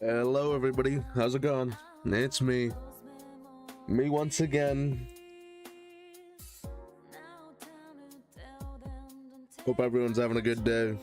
Hello, everybody. How's it going? It's me. Me once again. Hope everyone's having a good day.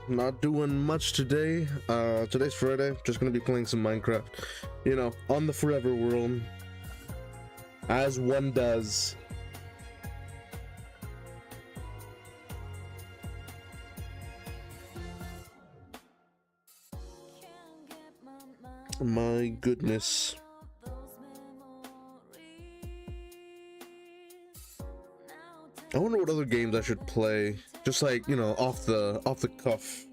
Not doing much today. Today's Friday. Just gonna be playing some Minecraft. You know, on the Forever World. As one does. My goodness. I wonder what other games I should play. Just like, you know, off the cuff.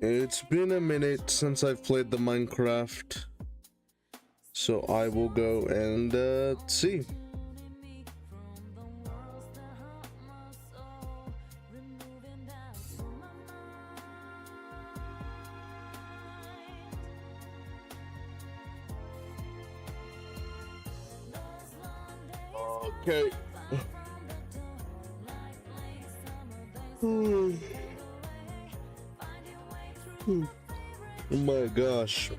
It's been a minute since I've played the Minecraft, so I will go and see. Okay. Oh my gosh.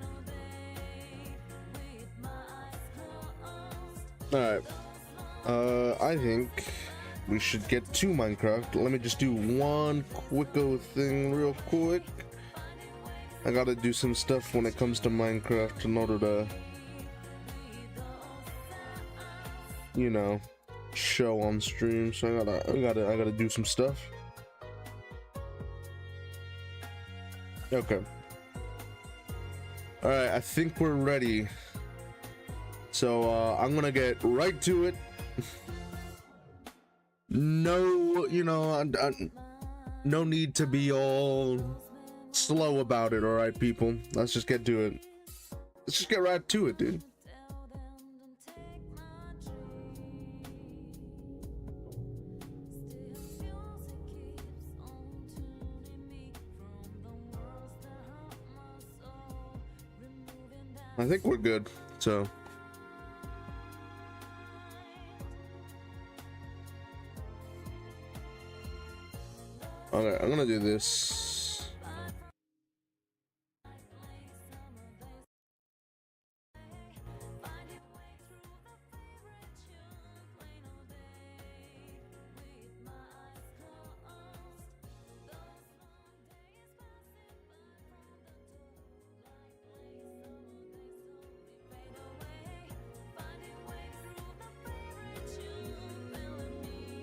Alright. I think we should get to Minecraft. Let me just do one quicko thing real quick. I gotta do some stuff when it comes to Minecraft in order to, you know, show on stream. So I gotta do some stuff. Okay. All right, I think we're ready. So I'm gonna get right to it. No, you know, no need to be all slow about it. All right, people. Let's just get to it. Let's just get right to it, dude. I think we're good, so. Okay, I'm gonna do this.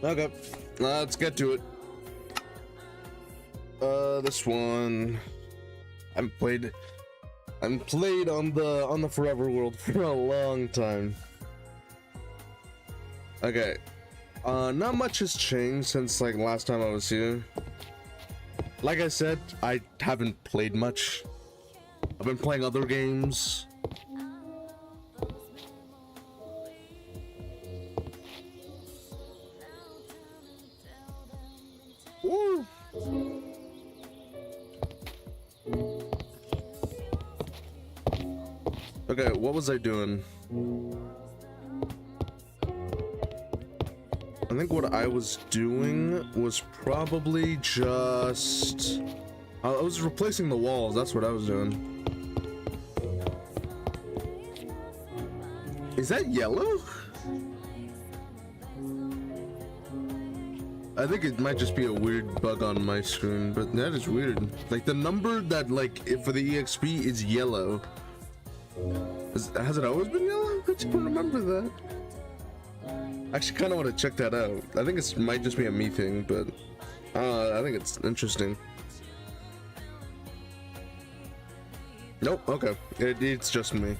Okay, let's get to it. This one I'm played on the Forever World for a long time. Okay, not much has changed since like last time I was here. Like I said, I haven't played much. I've been playing other games. Woo! Okay, what was I doing? I think what I was doing was probably just... I was replacing the walls, that's what I was doing. Is that yellow? I think it might just be a weird bug on my screen, but that is weird. Like the number that for the EXP is yellow. Has it always been yellow? I just don't remember that. I actually kind of want to check that out. I think it might just be a me thing, but I think it's interesting. Nope, okay. It's just me.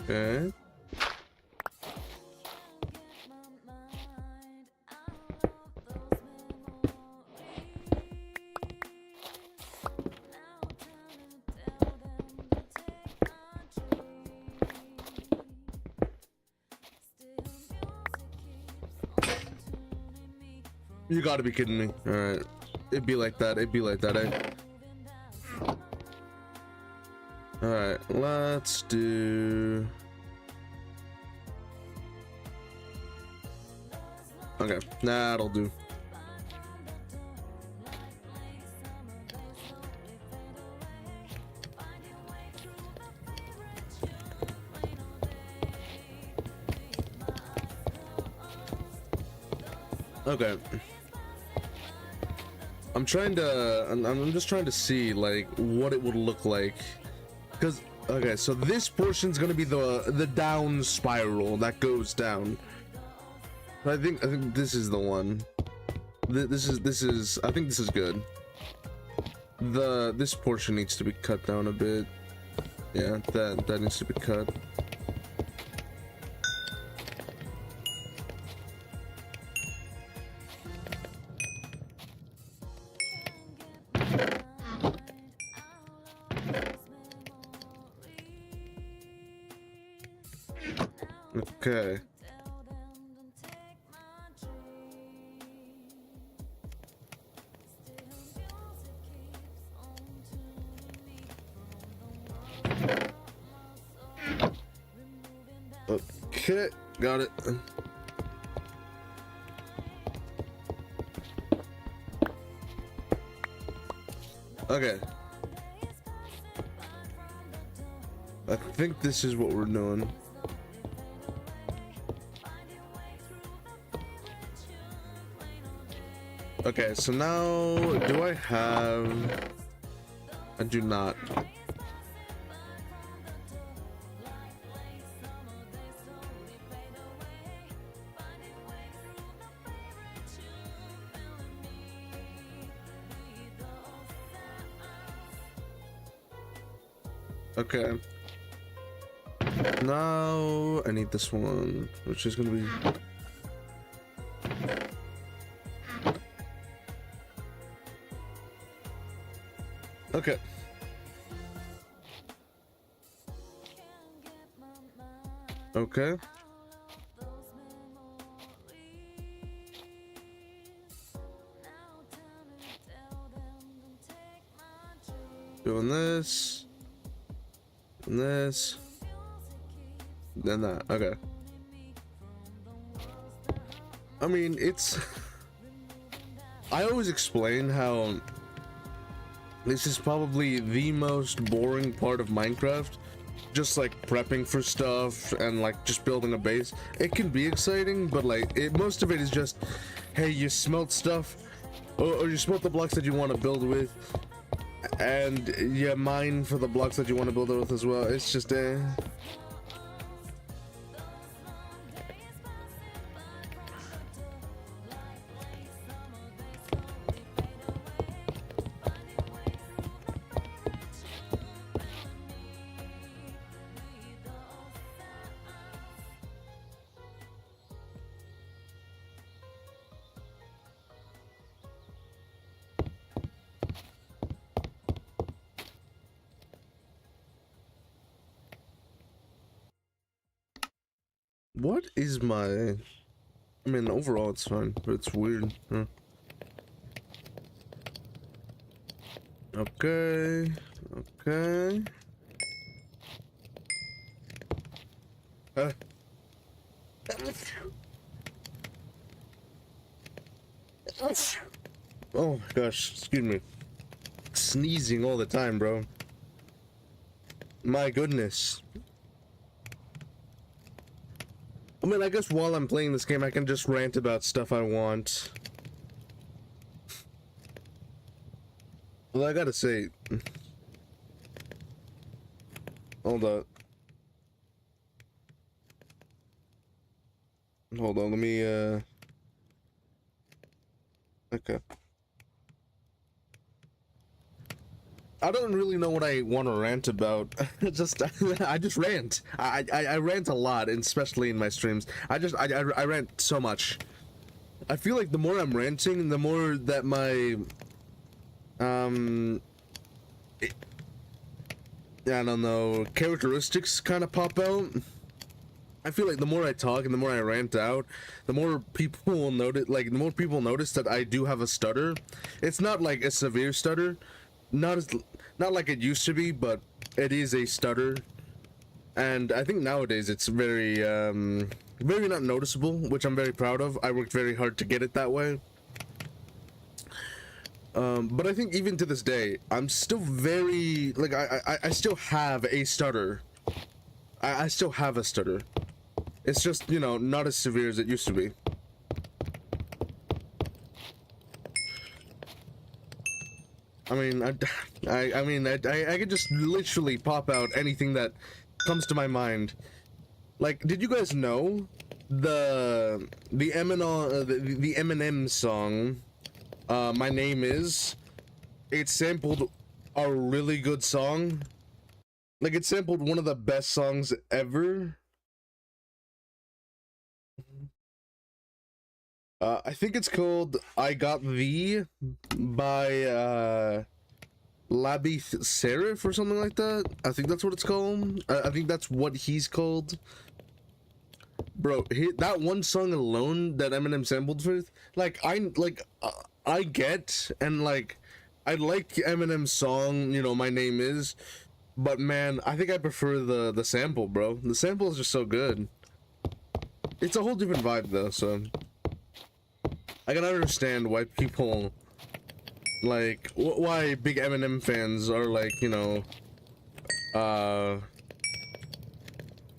Okay. You gotta be kidding me. Alright. It'd be like that. It'd be like that, eh? Alright, let's do... Okay, that'll do. Okay. I'm just trying to see like what it would look like. Because okay, so this portion's gonna be the down spiral that goes down. I think this is the one. This is I think this is good. This portion needs to be cut down a bit. Yeah, that needs to be cut. Okay. Okay, got it. Okay. I think this is what we're doing. Okay, so now, do I have... I do not. Okay. Now, I need this one, which is gonna be... Okay. Okay. Doing this. And this. Then that. Okay. I mean, it's... I always explain how this is probably the most boring part of Minecraft, just like prepping for stuff and like just building a base, it can be exciting, but like most of it is just, hey, you smelt stuff, or you smelt the blocks that you want to build with, and you mine for the blocks that you want to build it with as well. It's just what is my... I mean, overall it's fine, but it's weird. Huh? Okay. Okay. Oh my gosh, excuse me. Sneezing all the time, bro. My goodness. I mean, I guess while I'm playing this game, I can just rant about stuff I want. Well, I gotta say... Hold up. Hold on, let me, okay. I don't really know what I want to rant about. I just rant. I rant a lot, and especially in my streams. I rant so much. I feel like the more I'm ranting, the more that my I don't know, characteristics kind of pop out. I feel like the more I talk and the more I rant out, the more people will notice. Like the more people notice that I do have a stutter. It's not like a severe stutter. Not like it used to be, but it is a stutter, and I think nowadays it's very very not noticeable, which I'm very proud of. I worked very hard to get it that way, but I think even to this day I'm still very like I still have a stutter. I still have a stutter. It's just, you know, not as severe as it used to be. I mean, I could just literally pop out anything that comes to my mind. Like, did you guys know the Eminem song, "My Name Is"? It sampled a really good song. Like, it sampled one of the best songs ever. I think it's called "I Got Thee" by Labith Serif or something like that. I think that's what it's called. I think that's what he's called. Bro, that one song alone that Eminem sampled with, like, I get, and like, I like Eminem's song, you know, "My Name Is," but man, I think I prefer the sample, bro. The sample is just so good. It's a whole different vibe though, so I can understand why people, like, why big Eminem fans are, like, you know,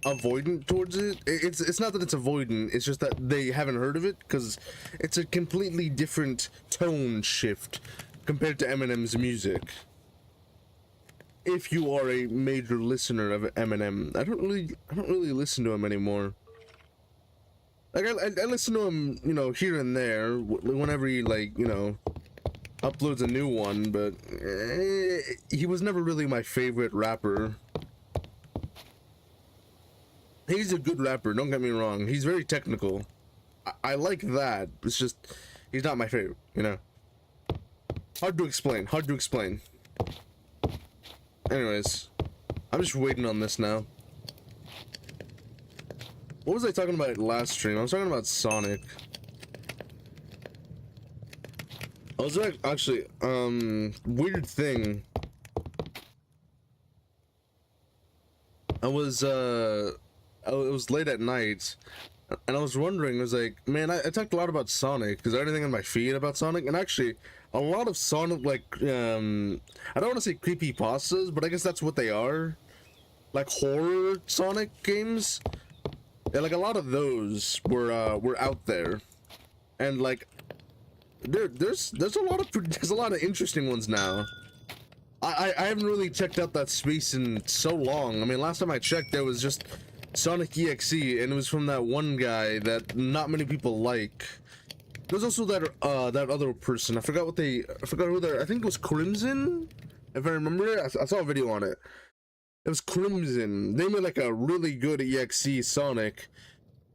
avoidant towards it. It's not that it's avoidant, it's just that they haven't heard of it, because it's a completely different tone shift compared to Eminem's music. If you are a major listener of Eminem, I don't really listen to him anymore. Like, I listen to him, you know, here and there, whenever he, like, you know, uploads a new one, but he was never really my favorite rapper. He's a good rapper, don't get me wrong. He's very technical. I like that. It's just, he's not my favorite, you know? Hard to explain. Anyways, I'm just waiting on this now. What was I talking about last stream? I was talking about Sonic. I was actually, weird thing. It was late at night, and I was wondering, I was like, man, I talked a lot about Sonic. Is there anything on my feed about Sonic? And actually, a lot of Sonic, like, I don't want to say creepypastas, but I guess that's what they are. like horror Sonic games. Yeah, like a lot of those were out there, and like there's a lot of interesting ones now. I haven't really checked out that space in so long. I mean, last time I checked, there was just Sonic EXE, and it was from that one guy that not many people like. There's also that that other person. I forgot who they. I think it was Crimson, if I remember. I saw a video on it. It was Crimson. They made like a really good EXE Sonic.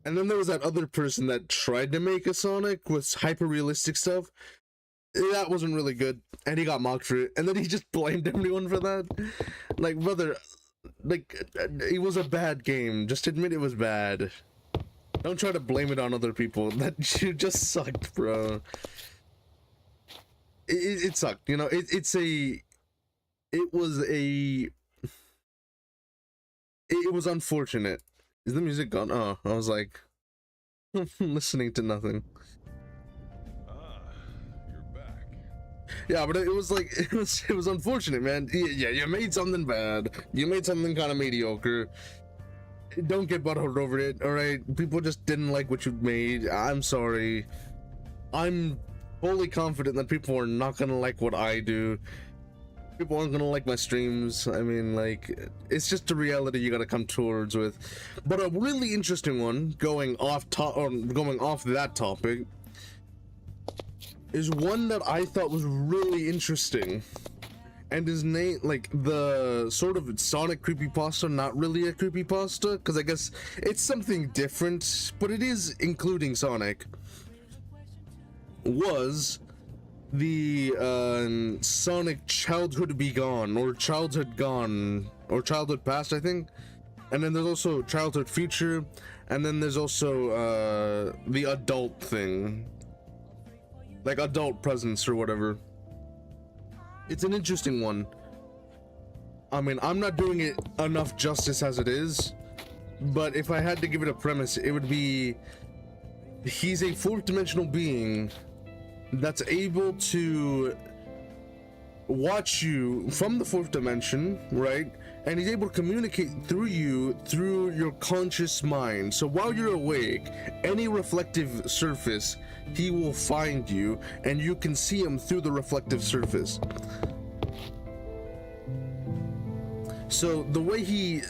And then there was that other person that tried to make a Sonic with hyper realistic stuff. That wasn't really good, and he got mocked for it, and then he just blamed everyone for that. Like, brother, like, it was a bad game. Just admit it was bad. Don't try to blame it on other people. That shit just sucked, bro. It sucked, you know. It was unfortunate. Is the music gone? Oh, I was like listening to nothing. Yeah, but it was like it was unfortunate, man. Yeah, you made something bad. You made something kind of mediocre. Don't get butthurt over it, all right? People just didn't like what you made. I'm sorry. I'm fully confident that people are not gonna like what I do. People aren't gonna like my streams. I mean, like, it's just a reality you gotta come towards with. But a really interesting one, going off that topic, is one that I thought was really interesting, and his name, like, the sort of Sonic creepypasta, not really a creepypasta, because I guess it's something different, but it is including Sonic, was the Sonic Childhood Be Gone, or Childhood Gone, or Childhood Past, I think. And then there's also Childhood Future, and then there's also the adult thing, like adult presence or whatever. It's an interesting one. I mean, I'm not doing it enough justice as it is, but if I had to give it a premise, it would be he's a fourth dimensional being that's able to watch you from the fourth dimension, right? And he's able to communicate through you through your conscious mind. So while you're awake, any reflective surface, he will find you, and you can see him through the reflective surface. So the way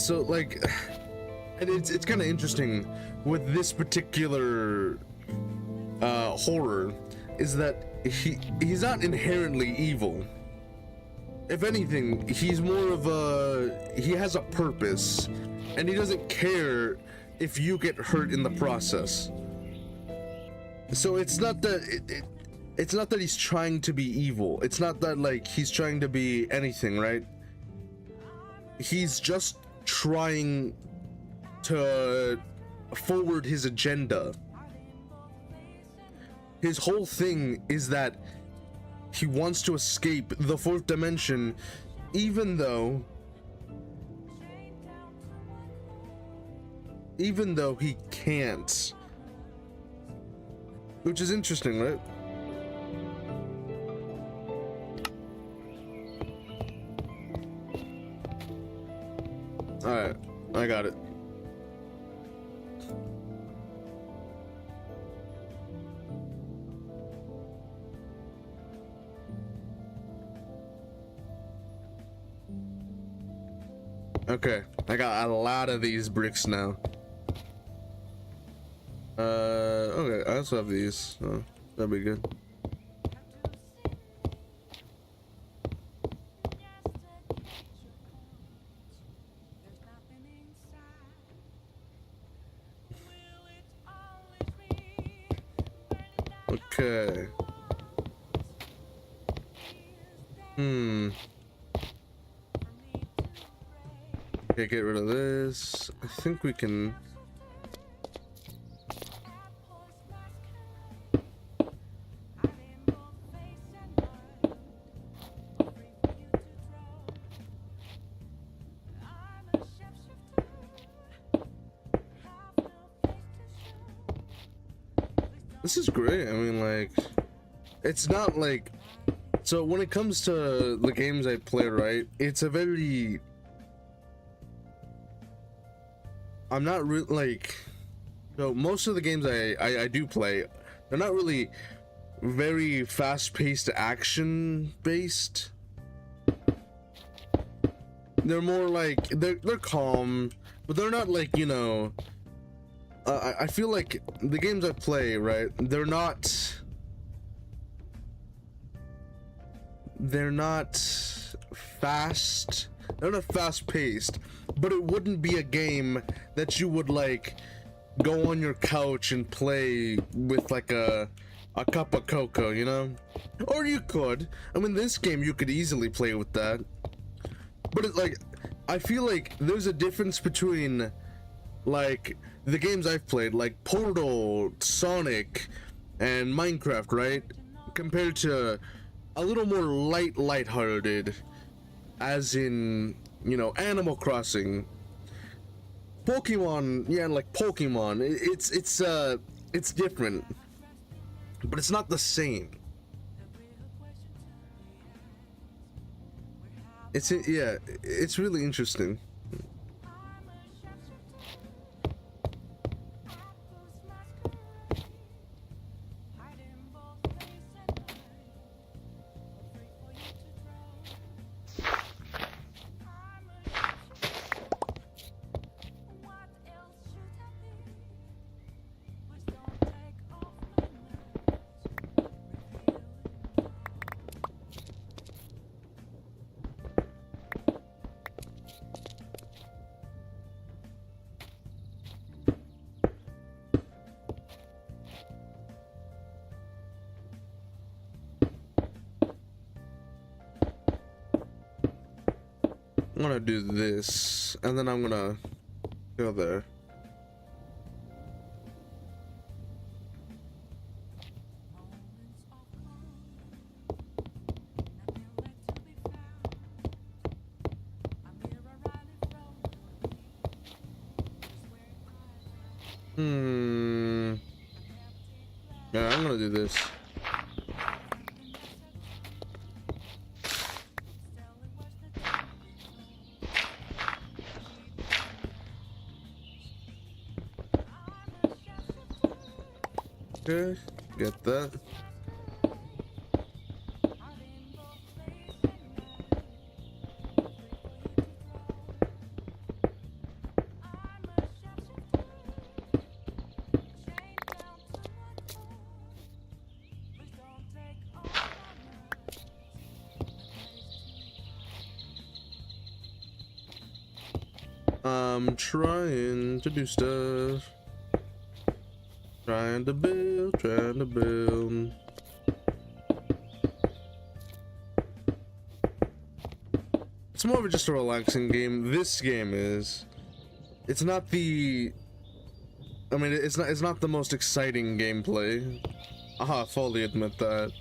like, and it's kind of interesting with this particular horror, is that he's not inherently evil. If anything, he's more of he has a purpose, and he doesn't care if you get hurt in the process. So it's not that it's not that he's trying to be evil. It's not that, like, he's trying to be anything, right? He's just trying to forward his agenda. His whole thing is that he wants to escape the fourth dimension, even though he can't. Which is interesting, right? Alright, I got it. Okay, I got a lot of these bricks now. Okay, I also have these. Oh, that'd be good. Okay. Okay, get rid of this. I think we can. This is great. I mean, like, it's not like So when it comes to the games I play, right, it's a very, I'm not really like, so most of the games I do play, they're not really very fast-paced action based. They're more like they're calm, but they're not like, you know, I feel like the games I play, right, they're not fast, they're not fast paced, but it wouldn't be a game that you would like go on your couch and play with like a cup of cocoa, you know? Or you could, I mean, this game you could easily play with that, but it's like, I feel like there's a difference between like the games I've played, like Portal, Sonic, and Minecraft, right, compared to a little more lighthearted, as in, you know, Animal Crossing, Pokemon. Yeah, like Pokemon, it's different, but it's not the same. Yeah, it's really interesting. I'm gonna do this, and then I'm gonna go there. Yeah, I'm gonna do this. Okay, get that. I'm trying to do stuff. Trying to build. It's more of just a relaxing game. This game is. It's not the. I mean, it's not the most exciting gameplay. I fully admit that.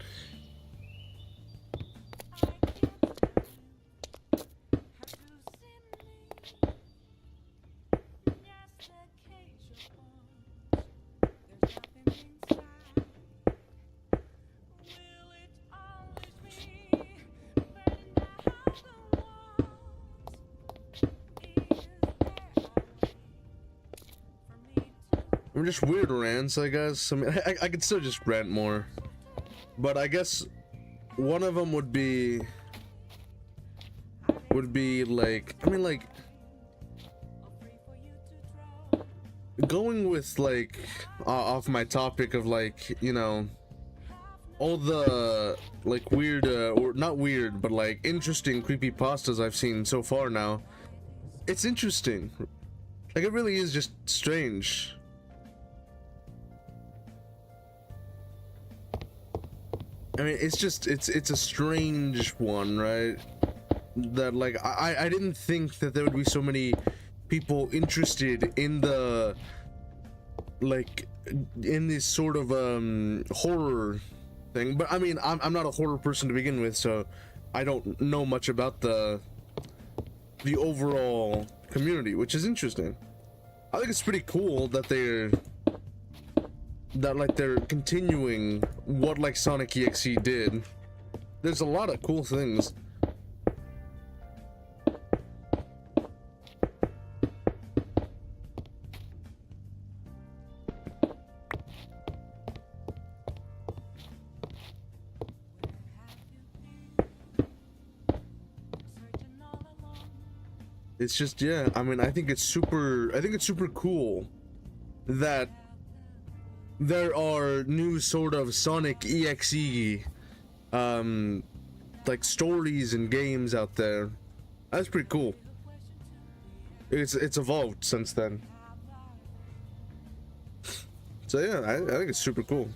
I'm just weird rants, I guess. I mean, I could still just rant more, but I guess one of them would be like, I mean, like going with like off my topic of like, you know, all the like weird or not weird, but like interesting creepypastas I've seen so far now. It's interesting. Like, it really is just strange. I mean, it's just, it's a strange one, right? That, like, I didn't think that there would be so many people interested in the, like, in this sort of, horror thing. But, I mean, I'm not a horror person to begin with, so I don't know much about the overall community, which is interesting. I think it's pretty cool that they're continuing what like Sonic EXE did, there's a lot of cool things. It's just, yeah, I mean, I think it's super cool that there are new sort of Sonic EXE like stories and games out there. That's pretty cool. It's evolved since then. So yeah, I think it's super cool.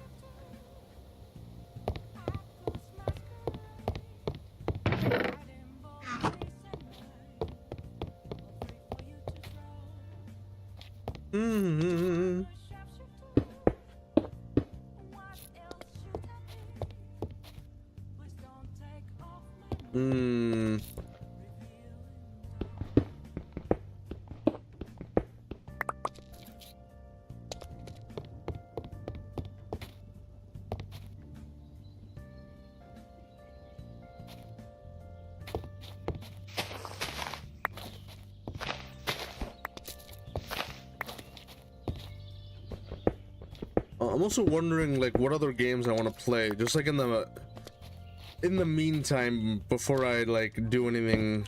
I'm also wondering, like, what other games I want to play, just like in the meantime, before I like do anything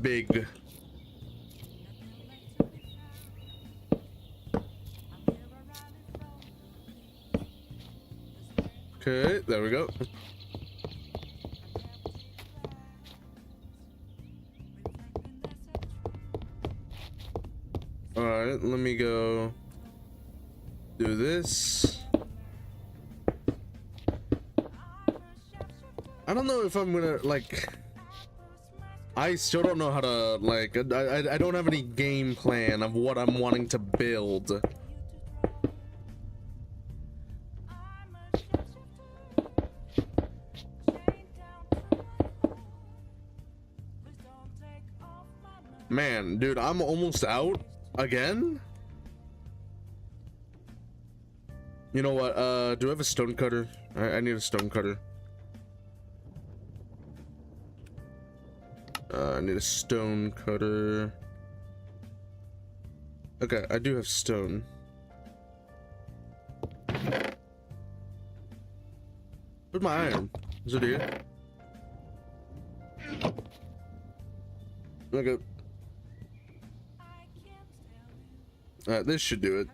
big. Okay, there we go. All right, let me go do this. I don't know if I'm gonna, like, I still don't know how to, like, I don't have any game plan of what I'm wanting to build. Man, dude, I'm almost out again? You know what, do I have a stone cutter? I need a stone cutter. I need a stone cutter. Okay, I do have stone. Where's my iron? Is it here? Okay. Alright, this should do it.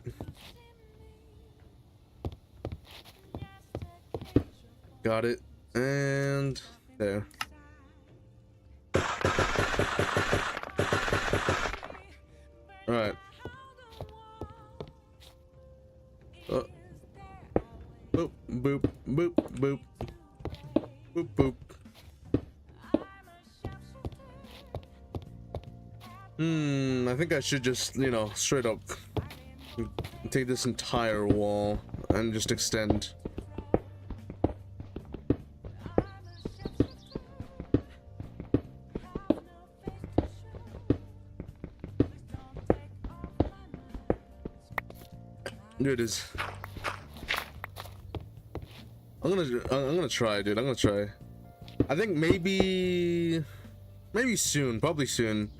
Got it. And there. Alright. Boop, boop, boop, boop. Boop, boop. I think I should just, you know, straight up take this entire wall and just extend. Here it is. I'm gonna try, dude. I'm gonna try. I think maybe soon, probably soon.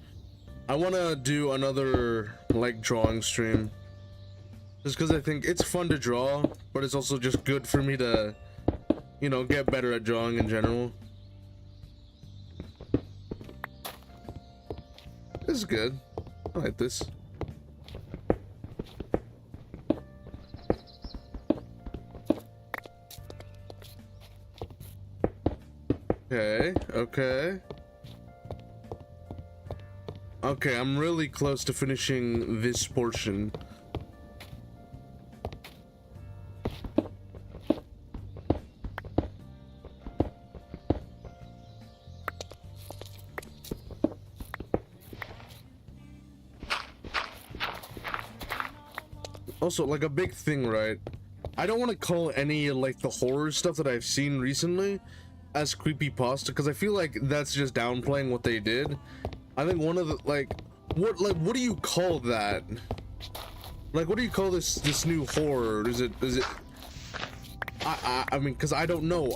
I wanna do another like drawing stream, just because I think it's fun to draw, but it's also just good for me to, you know, get better at drawing in general. This is good. I like this. Okay, okay. Okay, I'm really close to finishing this portion. Also, like a big thing, right? I don't want to call any like the horror stuff that I've seen recently as creepypasta, because I feel like that's just downplaying what they did. I think one of the what do you call that? Like, what do you call this new horror? Is it I mean, because I don't know.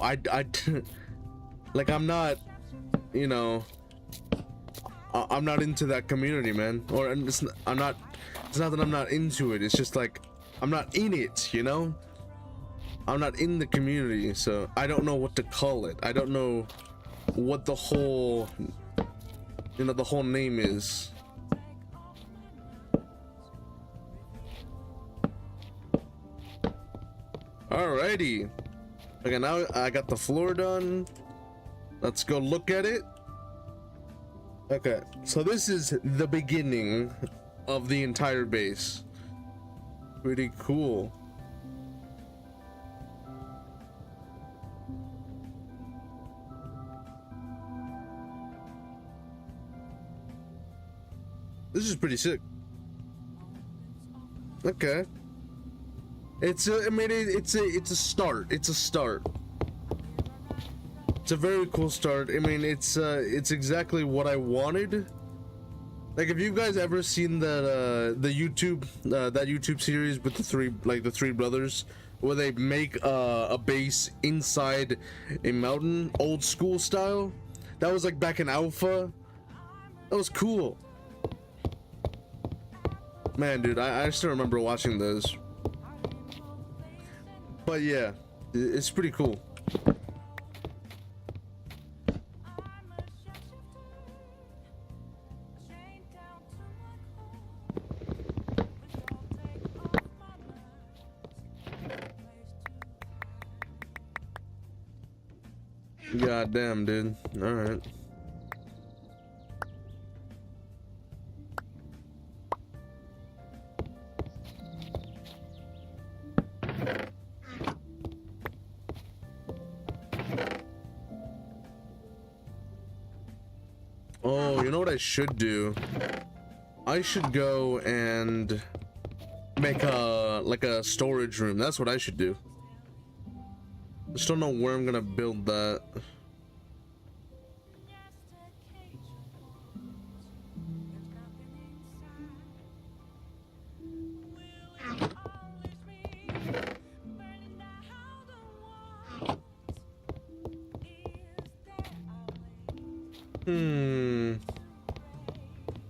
Like, I'm not, you know, I'm not into that community, man. Or I'm not, it's not that I'm not into it. It's just like, I'm not in it, you know? I'm not in the community, so I don't know what to call it. I don't know what the whole, you know, the whole name is. Alrighty. Okay, now I got the floor done. Let's go look at it. Okay, so this is the beginning of the entire base. Pretty cool. This is pretty sick. Okay. It's a, I mean, it's a start. It's a start. It's a very cool start. I mean, it's exactly what I wanted. Like, have you guys ever seen that the YouTube that YouTube series with the three brothers, where they make a base inside a mountain, old school style? That was like back in alpha. That was cool. Man, dude, I still remember watching those. But yeah, it's pretty cool. God damn, dude. All right. Oh, you know what I should do? I should go and make a storage room. That's what I should do. I just don't know where I'm gonna build that.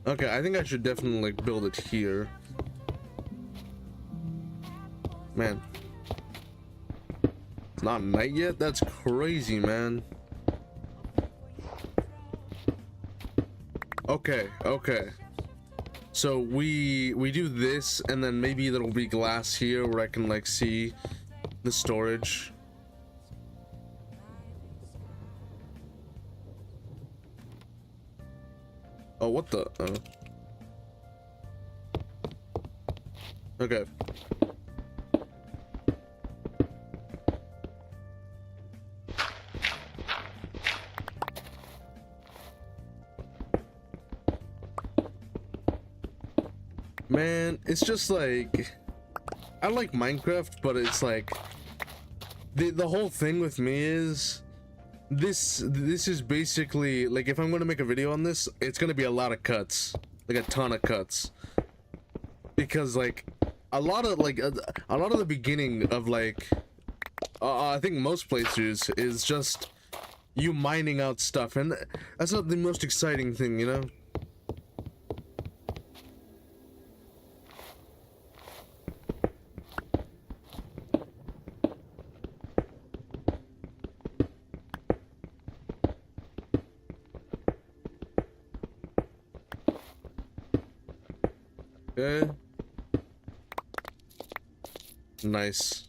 Okay, I think I should definitely like build it here. Man. It's not night yet? That's crazy, man. Okay, okay. So we do this, and then maybe there'll be glass here where I can like see the storage. Oh, what the? Okay. Man, it's just like, I like Minecraft, but it's like the whole thing with me is this is basically like, if I'm going to make a video on this, it's going to be a lot of cuts, like a ton of cuts, because like a lot of the beginning of like I think most playthroughs is just you mining out stuff, and that's not the most exciting thing, you know. Okay. Nice.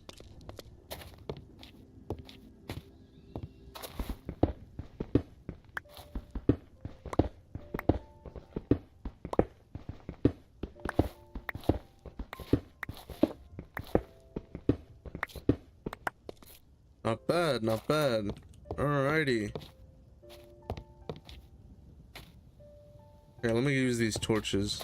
Not bad, not bad. Alrighty. Okay, let me use these torches.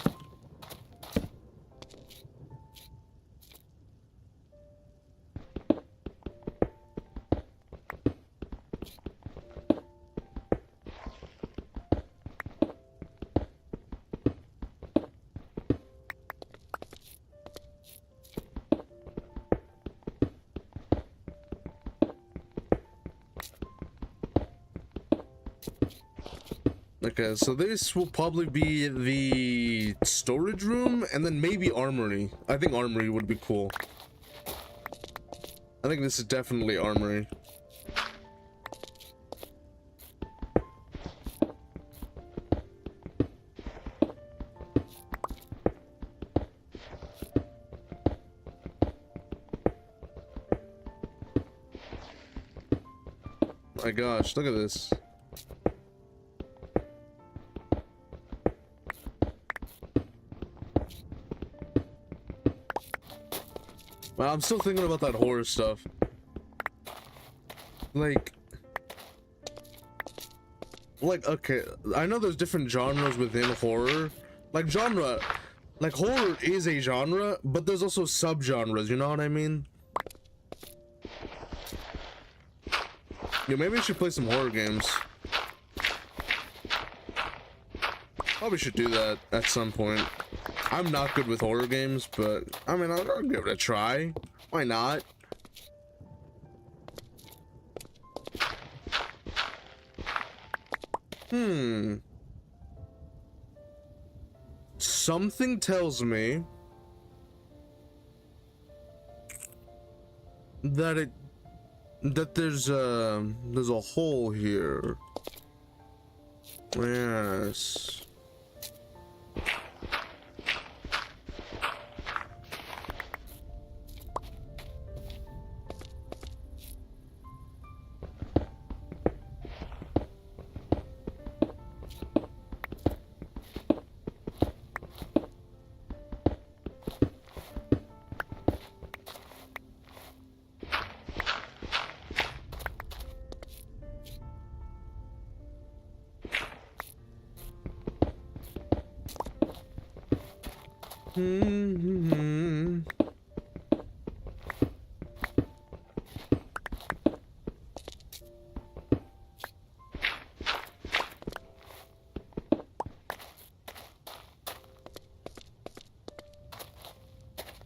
Okay, so this will probably be the storage room, and then maybe armory. I think armory would be cool. I think this is definitely armory. My gosh, look at this. Well, I'm still thinking about that horror stuff. Like, okay, I know there's different genres within horror. Like, horror is a genre, but there's also subgenres, you know what I mean? Yeah, maybe I should play some horror games. Probably should do that at some point. I'm not good with horror games, but I mean, I'll give it a try. Why not? Something tells me that there's a hole here. Yes.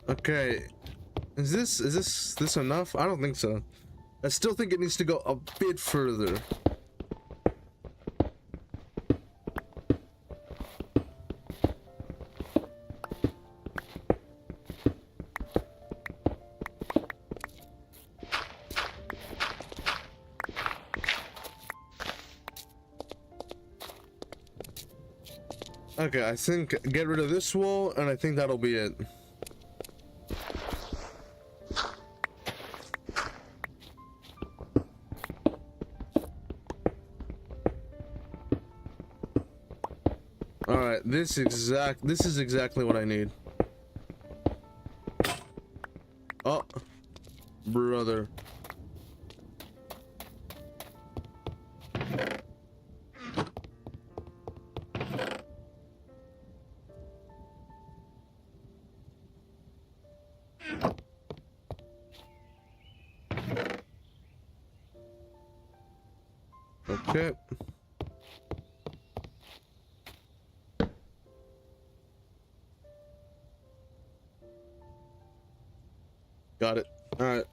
Okay, is this enough? I don't think so. I still think it needs to go a bit further. Okay, I think get rid of this wall, and I think that'll be it. Alright, this is exactly what I need. Oh, brother. Okay. Got it. All right.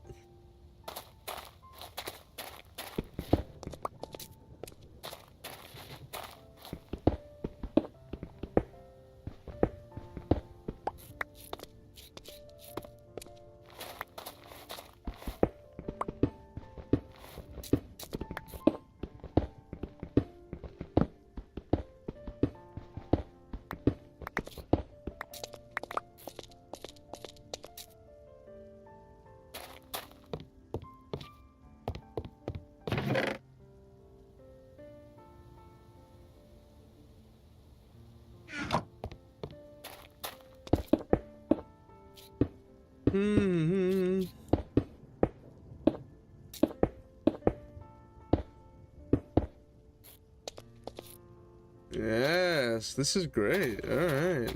Yes, this is great. All right.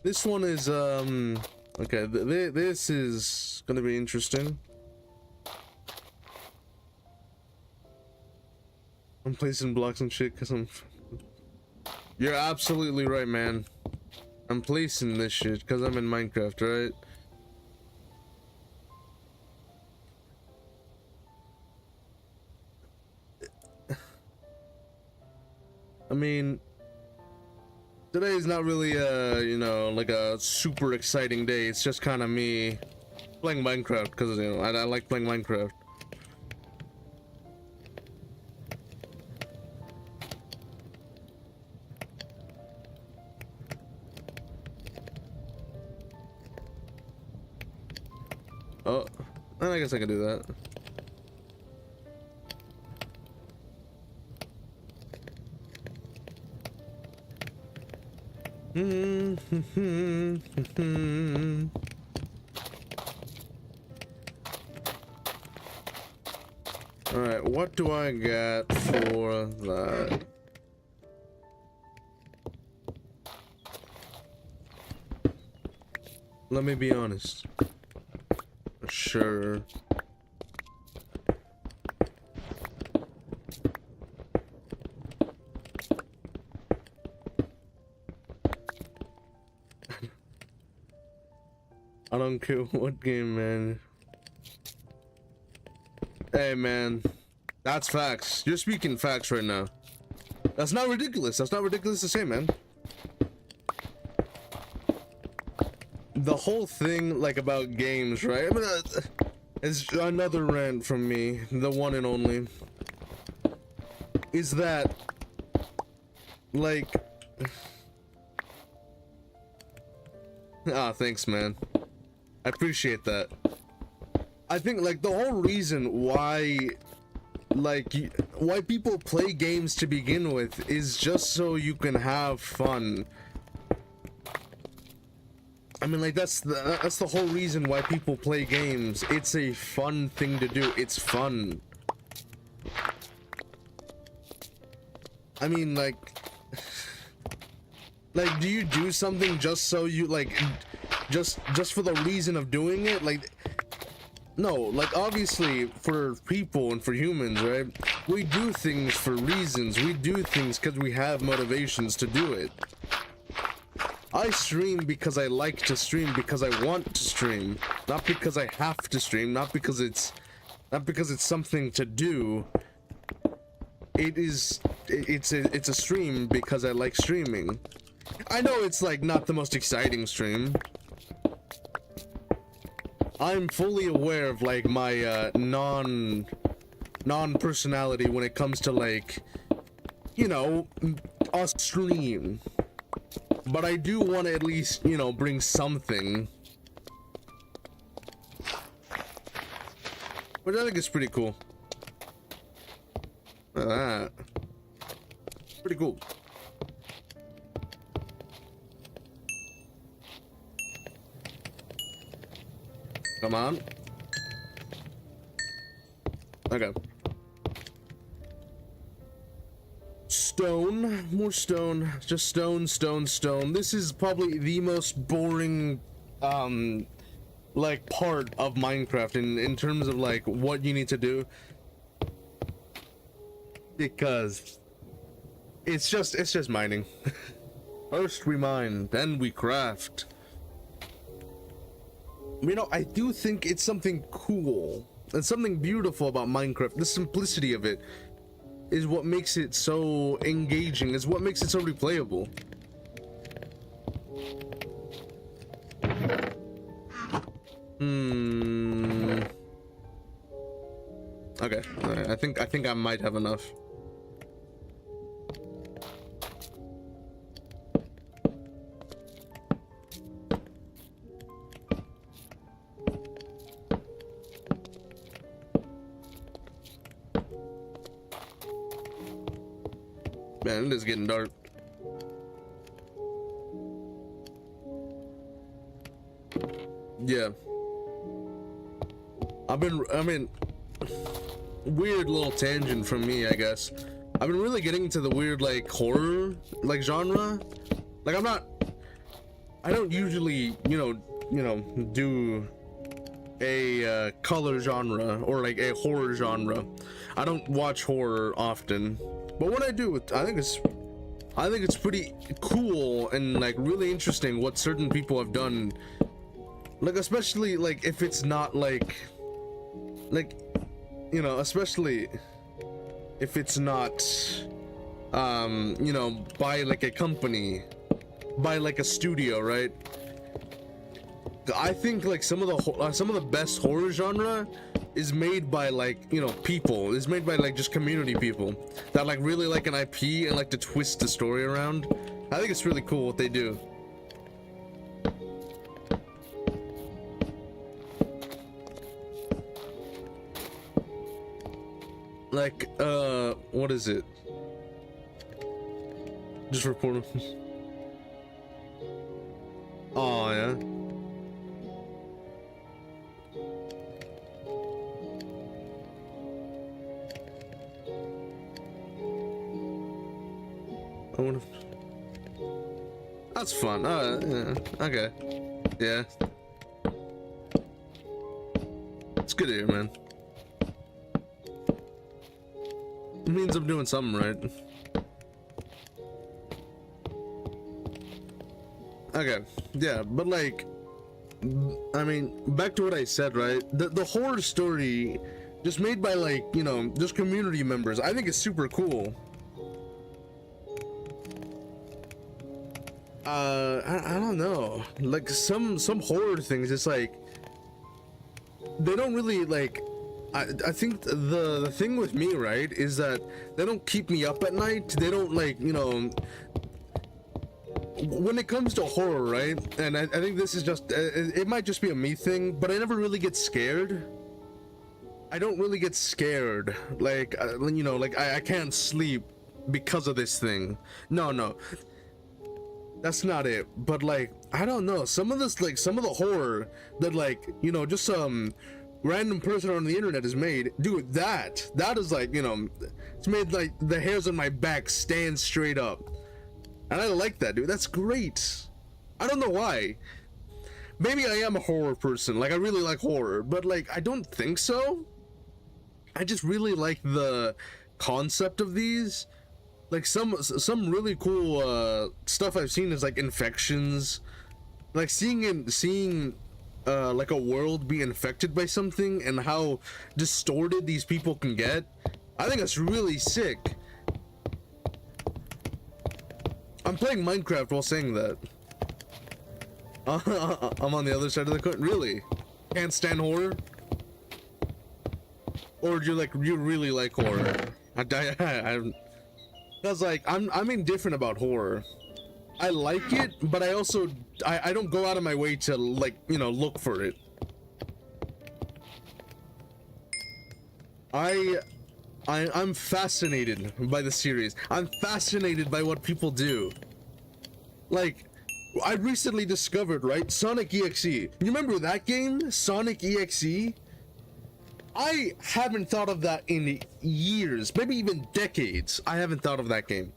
This one is okay, this is gonna be interesting. I'm placing blocks and shit because you're absolutely right, man. I'm placing this shit because I'm in Minecraft, right? mean, today is not really you know, like a super exciting day. It's just kind of me playing Minecraft because, you know, I like playing Minecraft. Oh, I guess I can do that. All right, what do I get for that? Let me be honest. Sure. I don't care what game, man. Hey, man. That's facts. You're speaking facts right now. That's not ridiculous. That's not ridiculous to say, man. The whole thing, like, about games, right? I mean, it's another rant from me, the one and only, is that, like, thanks, man. I appreciate that. I think, like, the whole reason why, like, why people play games to begin with is just so you can have fun. I mean, like, that's the whole reason why people play games. It's a fun thing to do. It's fun. I mean, like, do you do something just so you, like, just for the reason of doing it? Like, no, like, obviously for people and for humans, right? We do things for reasons. We do things because we have motivations to do it. I stream because I like to stream, because I want to stream, not because I have to stream, not because it's something to do. It's a stream because I like streaming. I know it's, like, not the most exciting stream. I'm fully aware of, like, my non-personality when it comes to, like, you know, a stream. But I do want to at least, you know, bring something. Which I think is pretty cool. Look at that. Pretty cool. Come on. Okay. Stone, more stone, just stone, stone, stone. This is probably the most boring, like, part of Minecraft in terms of, like, what you need to do. Because it's just mining. First we mine, then we craft. You know, I do think it's something cool and something beautiful about Minecraft. The simplicity of it is what makes it so engaging, is what makes it so replayable. Okay, I think I might have enough. Man, it is getting dark. Yeah. I mean, weird little tangent from me, I guess. I've been really getting into the weird, like, horror, like, genre. Like, I don't usually, you know, do a color genre or, like, a horror genre. I don't watch horror often. But what I do, I think it's pretty cool and, like, really interesting what certain people have done. Like, especially, like, if it's not, like, you know, especially if it's not, you know, by like a company, by like a studio, right? I think like some of the best horror genre is made by like, you know, people. Is made by like just community people that like really like an IP and like to twist the story around. I think it's really cool what they do. Like, what is it? Just report him. Oh, yeah. I wonder if... That's fun. Yeah. Okay. Yeah. It's good to hear, man. It means I'm doing something right. Okay, yeah, but like, I mean, back to what I said, right? The horror story, just made by like, you know, just community members, I think it's super cool. I don't know, like some horror things, it's like they don't really like. I think the thing with me, right, is that they don't keep me up at night. They don't like, you know. When it comes to horror, right, and I think this is just, it might just be a me thing, but I never really get scared. I don't really get scared, like, you know, like, I can't sleep because of this thing. No, that's not it, but like, I don't know, some of this, like, some of the horror that, like, you know, just some random person on the internet has made, dude, that is like, you know, it's made like the hairs on my back stand straight up. And I like that, dude. That's great. I don't know why. Maybe I am a horror person. Like, I really like horror. But, like, I don't think so. I just really like the concept of these. Like, some really cool stuff I've seen is, like, infections. Like, seeing like, a world be infected by something and how distorted these people can get. I think that's really sick. I'm playing Minecraft while saying that. I'm on the other side of the coin. Really? Can't stand horror? Or do you really like horror? Cause like I'm indifferent about horror. I like it, but I also I don't go out of my way to, like, you know, look for it. I'm fascinated by the series. I'm fascinated by what people do. Like, I recently discovered, right, Sonic EXE. You remember that game, Sonic EXE? I haven't thought of that in years, maybe even decades. I haven't thought of that game.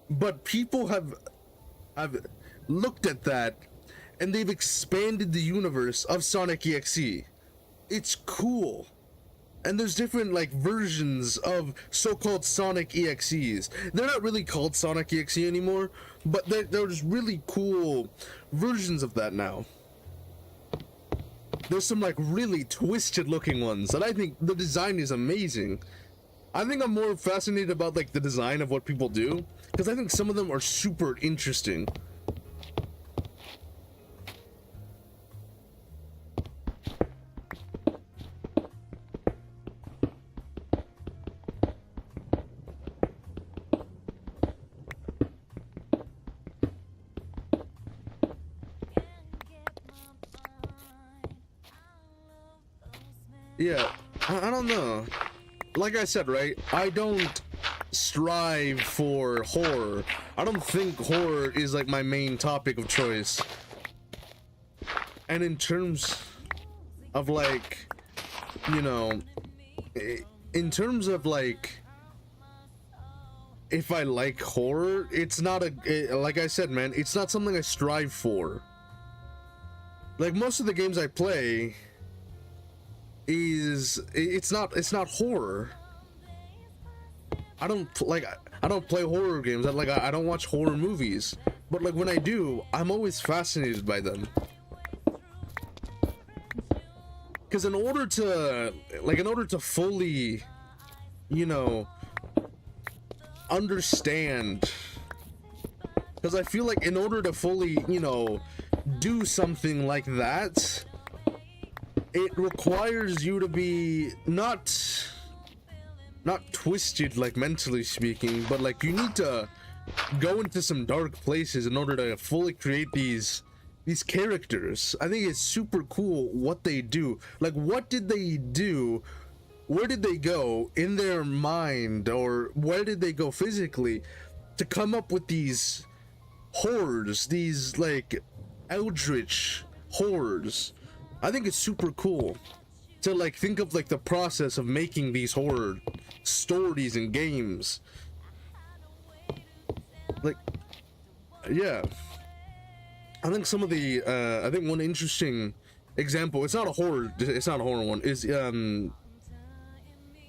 But people have looked at that and they've expanded the universe of Sonic EXE. It's cool. And there's different, like, versions of so-called Sonic EXEs. They're not really called Sonic EXE anymore, but there's really cool versions of that now. There's some, like, really twisted looking ones, and I think the design is amazing. I think I'm more fascinated about, like, the design of what people do, because I think some of them are super interesting. Yeah, I don't know. Like I said, right? I don't strive for horror. I don't think horror is like my main topic of choice. And in terms of, like, you know, in terms of, like, if I like horror, it's not like I said, man, it's not something I strive for. Like, most of the games I play it's not horror. I don't play horror games. I don't watch horror movies. But, like, when I do, I'm always fascinated by them. Because in order to fully, you know, understand, because I feel like in order to fully, you know, do something like that, it requires you to be not twisted, like mentally speaking, but like you need to go into some dark places in order to fully create these characters. I think it's super cool what they do. Like, what did they do? Where did they go in their mind, or where did they go physically to come up with these horrors, these like eldritch horrors? I think it's super cool to like think of like the process of making these horror stories and games. Like, yeah, I think some of the I think one interesting example, it's not a horror one, is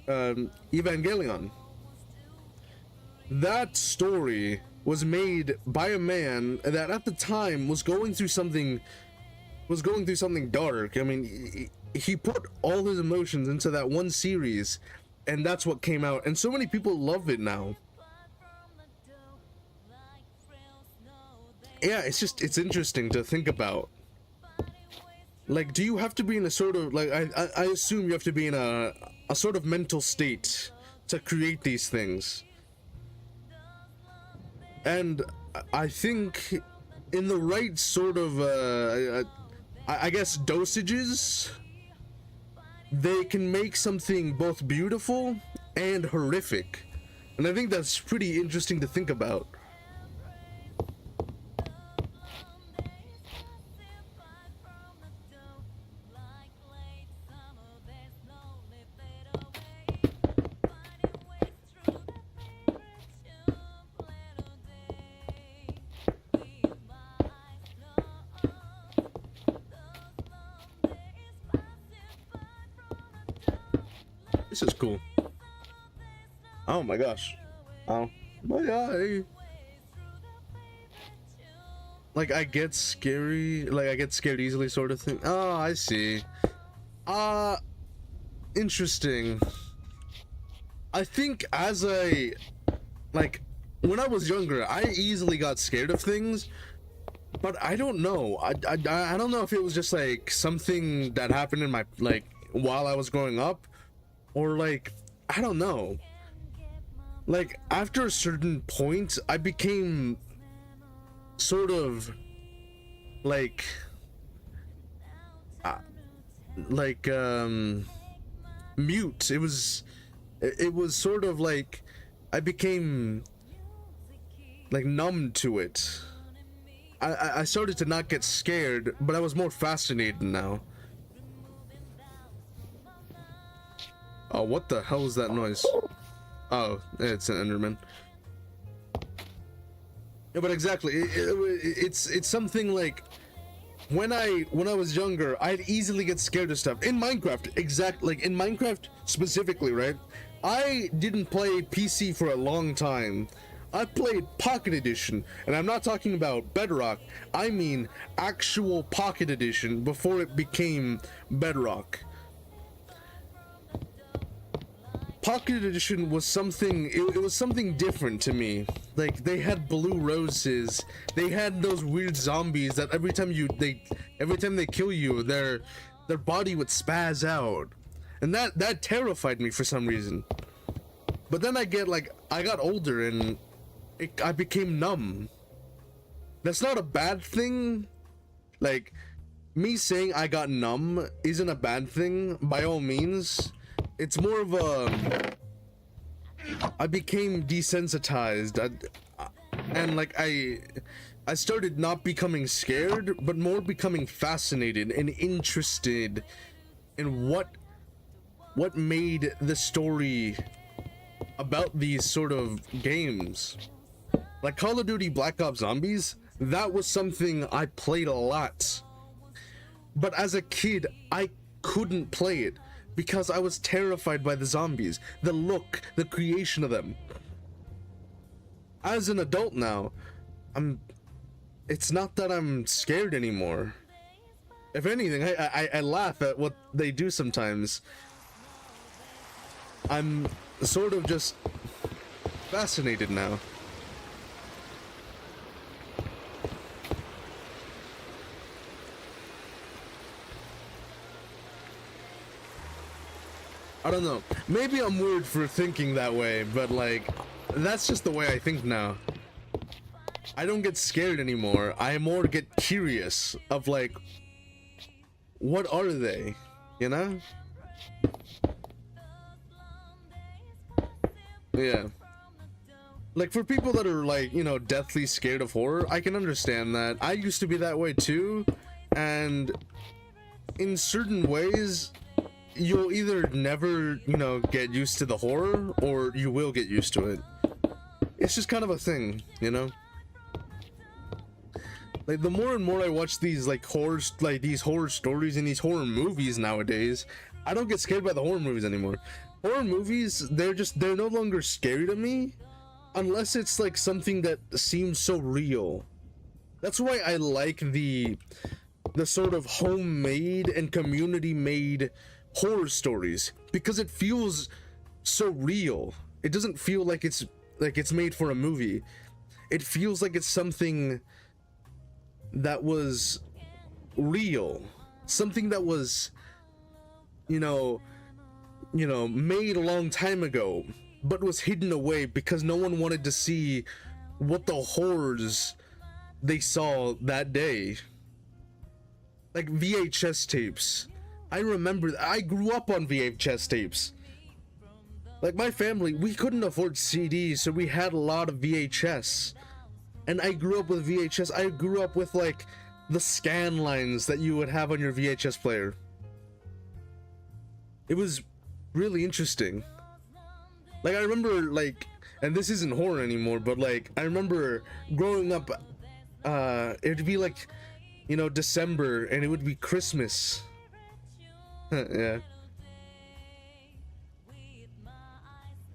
Evangelion. That story was made by a man that at the time was going through something dark. I mean, he put all his emotions into that one series, and that's what came out, and so many people love it now. Yeah, it's interesting to think about. Like, do you have to be in a sort of, like, I assume you have to be in a sort of mental state to create these things. And I think in the right sort of, I guess, dosages, they can make something both beautiful and horrific. And I think that's pretty interesting to think about. This is cool. Oh my gosh. Oh my god. Like, I get scary, like I get scared easily sort of thing. Oh, I see. Interesting. I think as like, when I was younger, I easily got scared of things, but I don't know. I don't know if it was just like something that happened in my, like, while I was growing up, or like, I don't know. Like, after a certain point, I became sort of like mute. It was sort of like I became like numb to it. I started to not get scared, but I was more fascinated now. Oh, what the hell is that noise? Oh, it's an Enderman. Yeah, but exactly, it's something like when I was younger, I'd easily get scared of stuff. In Minecraft, like in Minecraft specifically, right? I didn't play PC for a long time. I played Pocket Edition, and I'm not talking about Bedrock. I mean actual Pocket Edition before it became Bedrock. Pocket Edition was something, it was something different to me. Like, they had blue roses, they had those weird zombies that every time they kill you, their body would spaz out. And that terrified me for some reason. But then I got older and I became numb. That's not a bad thing. Like, me saying I got numb isn't a bad thing, by all means. It's more of I became desensitized, and like I started not becoming scared, but more becoming fascinated and interested in what made the story about these sort of games. Like Call of Duty Black Ops Zombies, that was something I played a lot, but as a kid I couldn't play it because I was terrified by the zombies, the look, the creation of them. As an adult now, it's not that I'm scared anymore. If anything, I laugh at what they do sometimes. I'm sort of just fascinated now. I don't know. Maybe I'm weird for thinking that way, but like, that's just the way I think now. I don't get scared anymore. I more get curious of like, what are they? You know? Yeah. Like, for people that are like, you know, deathly scared of horror, I can understand that. I used to be that way too, and in certain ways, you'll either never, you know, get used to the horror, or you will get used to it. It's just kind of a thing, you know? Like, the more and more I watch these, like, these horror stories and these horror movies nowadays, I don't get scared by the horror movies anymore. Horror movies, they're no longer scary to me, unless it's, like, something that seems so real. That's why I like the sort of homemade and community-made horror stories, because it feels so real. It doesn't feel like it's made for a movie. It feels like it's something that was real, something that was, you know, made a long time ago, but was hidden away because no one wanted to see what the horrors they saw that day. Like VHS tapes. I remember, I grew up on VHS tapes. Like, my family, we couldn't afford CDs, so we had a lot of VHS. And I grew up with VHS. I grew up with, like, the scan lines that you would have on your VHS player. It was really interesting. Like, I remember, like, and this isn't horror anymore, but, like, I remember growing up, it'd be, like, you know, December, and it would be Christmas. Yeah.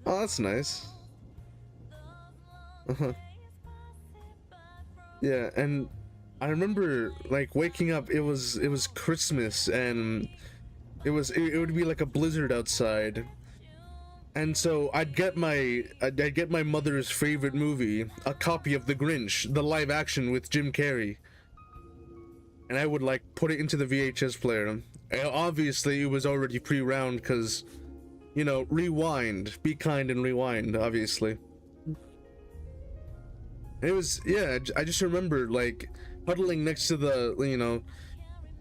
Oh, that's nice. Yeah, and I remember like waking up. It was Christmas, and it would be like a blizzard outside, and so I'd get my mother's favorite movie, a copy of The Grinch, the live action with Jim Carrey, and I would like put it into the VHS player. And obviously, it was already pre-round because, you know, rewind, be kind and rewind, obviously. It was, yeah, I just remember, like, huddling next to the, you know,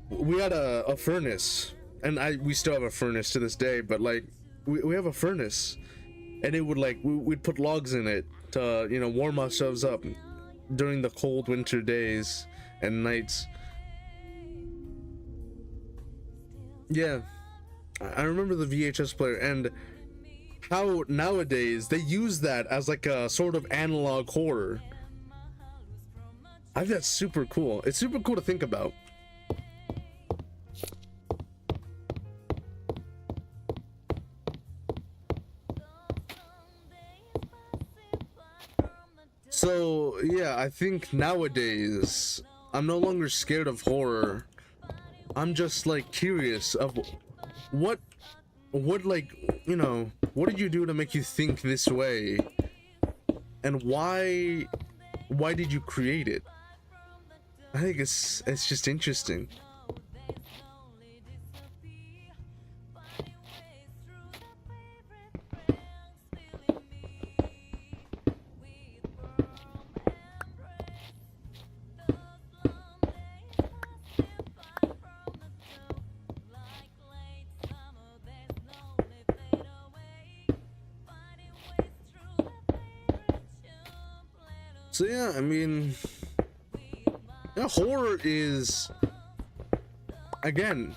we had a furnace, and we still have a furnace to this day, but, like, we have a furnace, and it would, like, we'd put logs in it to, you know, warm ourselves up during the cold winter days and nights. Yeah, I remember the VHS player, and how nowadays they use that as like a sort of analog horror. I think that's super cool. It's super cool to think about. So yeah, I think nowadays I'm no longer scared of horror. I'm just like curious of what like, you know, what did you do to make you think this way, and why did you create it? I think it's just interesting. So yeah, I mean, yeah, horror is, again,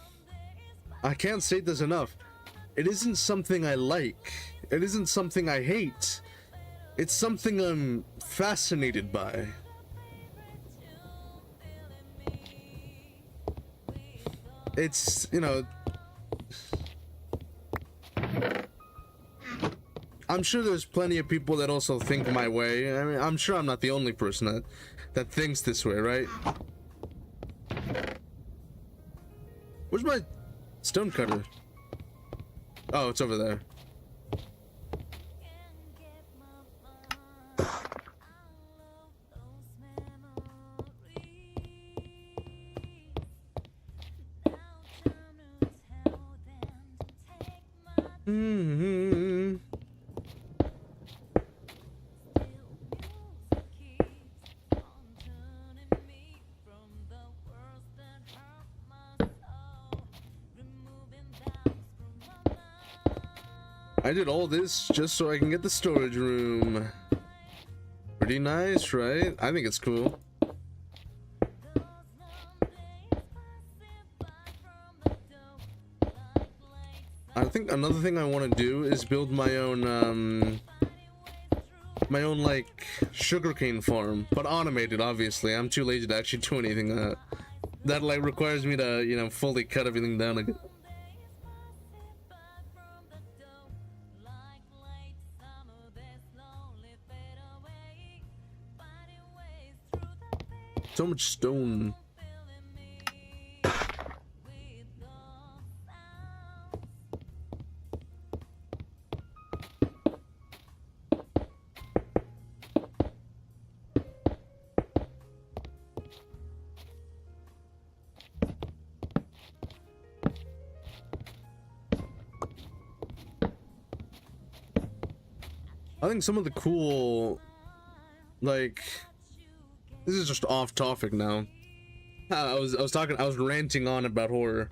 I can't say this enough, it isn't something I like, it isn't something I hate, it's something I'm fascinated by. It's, you know, I'm sure there's plenty of people that also think my way. I mean, I'm sure I'm not the only person that thinks this way, right? Where's my stone cutter? Oh, it's over there. Hmm. I did all this just so I can get the storage room. Pretty nice, right? I think it's cool. I think another thing I want to do is build my own like sugarcane farm, but automated. Obviously, I'm too lazy to actually do anything that like requires me to, you know, fully cut everything down again. So much stone. I think some of the cool, like, this is just off topic now. I was ranting on about horror.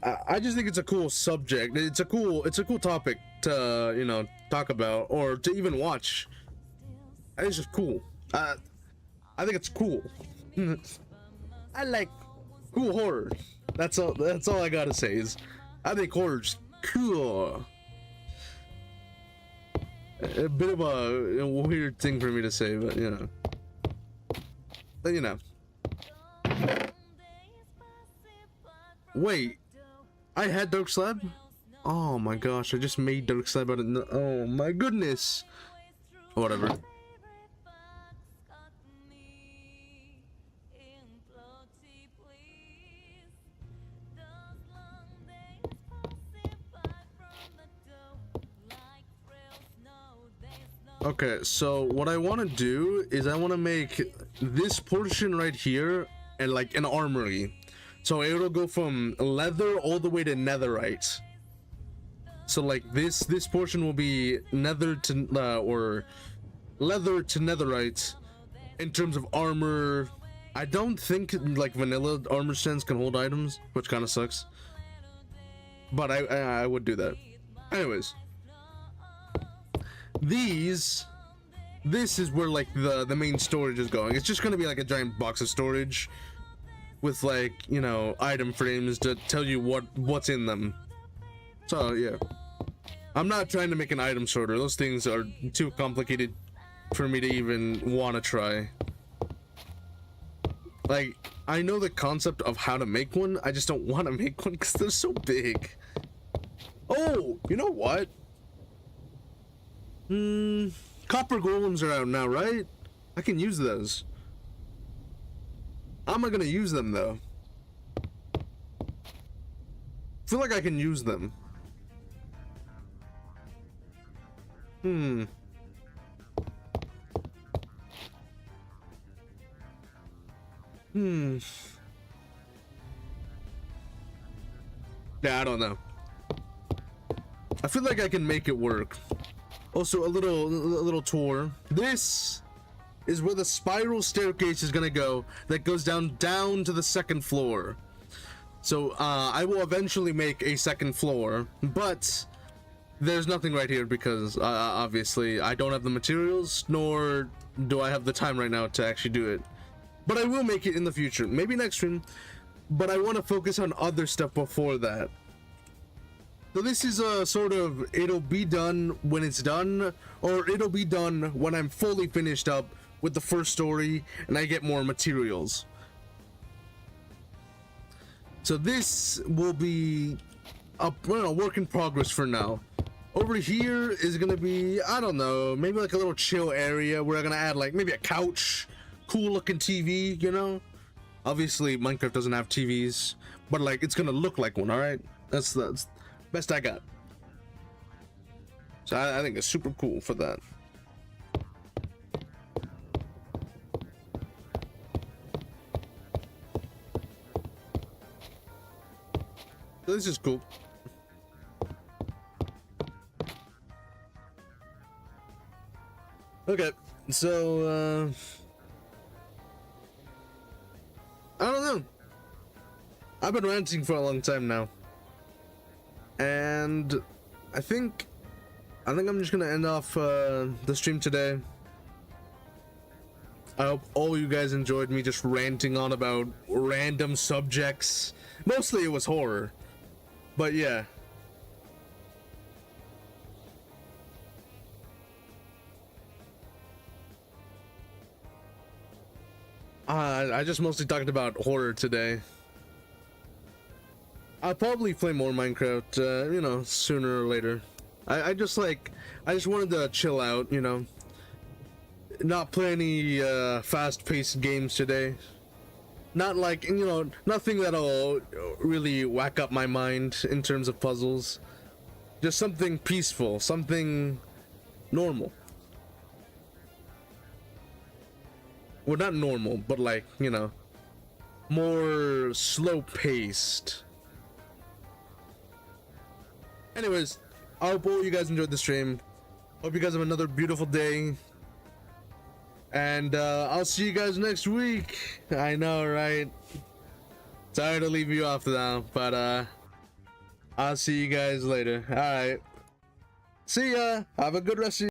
I just think it's a cool subject. It's a cool topic to, you know, talk about or to even watch. It's just cool. I think it's cool. I like cool horror. That's all I gotta say is I think horror's cool. A bit of a weird thing for me to say, but you know. But you know. Wait, I had Dark Slab? Oh my gosh, I just made Dark Slab out of oh my goodness. Whatever. Okay, so what I want to do is I want to make this portion right here and like an armory. So it'll go from leather all the way to netherite. So like this portion will be nether to or leather to netherite in terms of armor. I don't think like vanilla armor stands can hold items, which kind of sucks. But I would do that. Anyways. This is where like the main storage is going. It's just gonna be like a giant box of storage with like, you know, item frames to tell you what's in them. So yeah, I'm not trying to make an item sorter. Those things are too complicated for me to even want to try. Like, I know the concept of how to make one, I just don't want to make one because they're so big. Oh, you know what? Copper golems are out now, right? I can use those. I'm not gonna use them though. Feel like I can use them. Yeah, I don't know. I feel like I can make it work. Also, a little tour. This is where the spiral staircase is gonna go. That goes down to the second floor. So I will eventually make a second floor, but there's nothing right here because obviously I don't have the materials, nor do I have the time right now to actually do it. But I will make it in the future, maybe next stream. But I want to focus on other stuff before that. So this is a sort of, it'll be done when it's done, or it'll be done when I'm fully finished up with the first story and I get more materials. So this will be a work in progress for now. Over here is gonna be, I don't know, maybe like a little chill area where I'm gonna add like maybe a couch, cool looking TV, you know? Obviously Minecraft doesn't have TVs, but like it's gonna look like one, alright? That's best I got. So I think it's super cool for that. So this is cool. Okay, so I don't know. I've been ranting for a long time now, and I think I'm just gonna end off the stream today. I hope all you guys enjoyed me just ranting on about random subjects. Mostly it was horror, but yeah. I just mostly talked about horror today. I'll probably play more Minecraft, you know, sooner or later. I just wanted to chill out, you know. Not play any fast-paced games today. Not like, you know, nothing that'll really whack up my mind in terms of puzzles. Just something peaceful, something normal. Well, not normal, but like, you know, more slow-paced. Anyways, I hope all you guys enjoyed the stream. Hope you guys have another beautiful day. And I'll see you guys next week. I know, right? Sorry to leave you off now, but I'll see you guys later. Alright. See ya. Have a good rest of your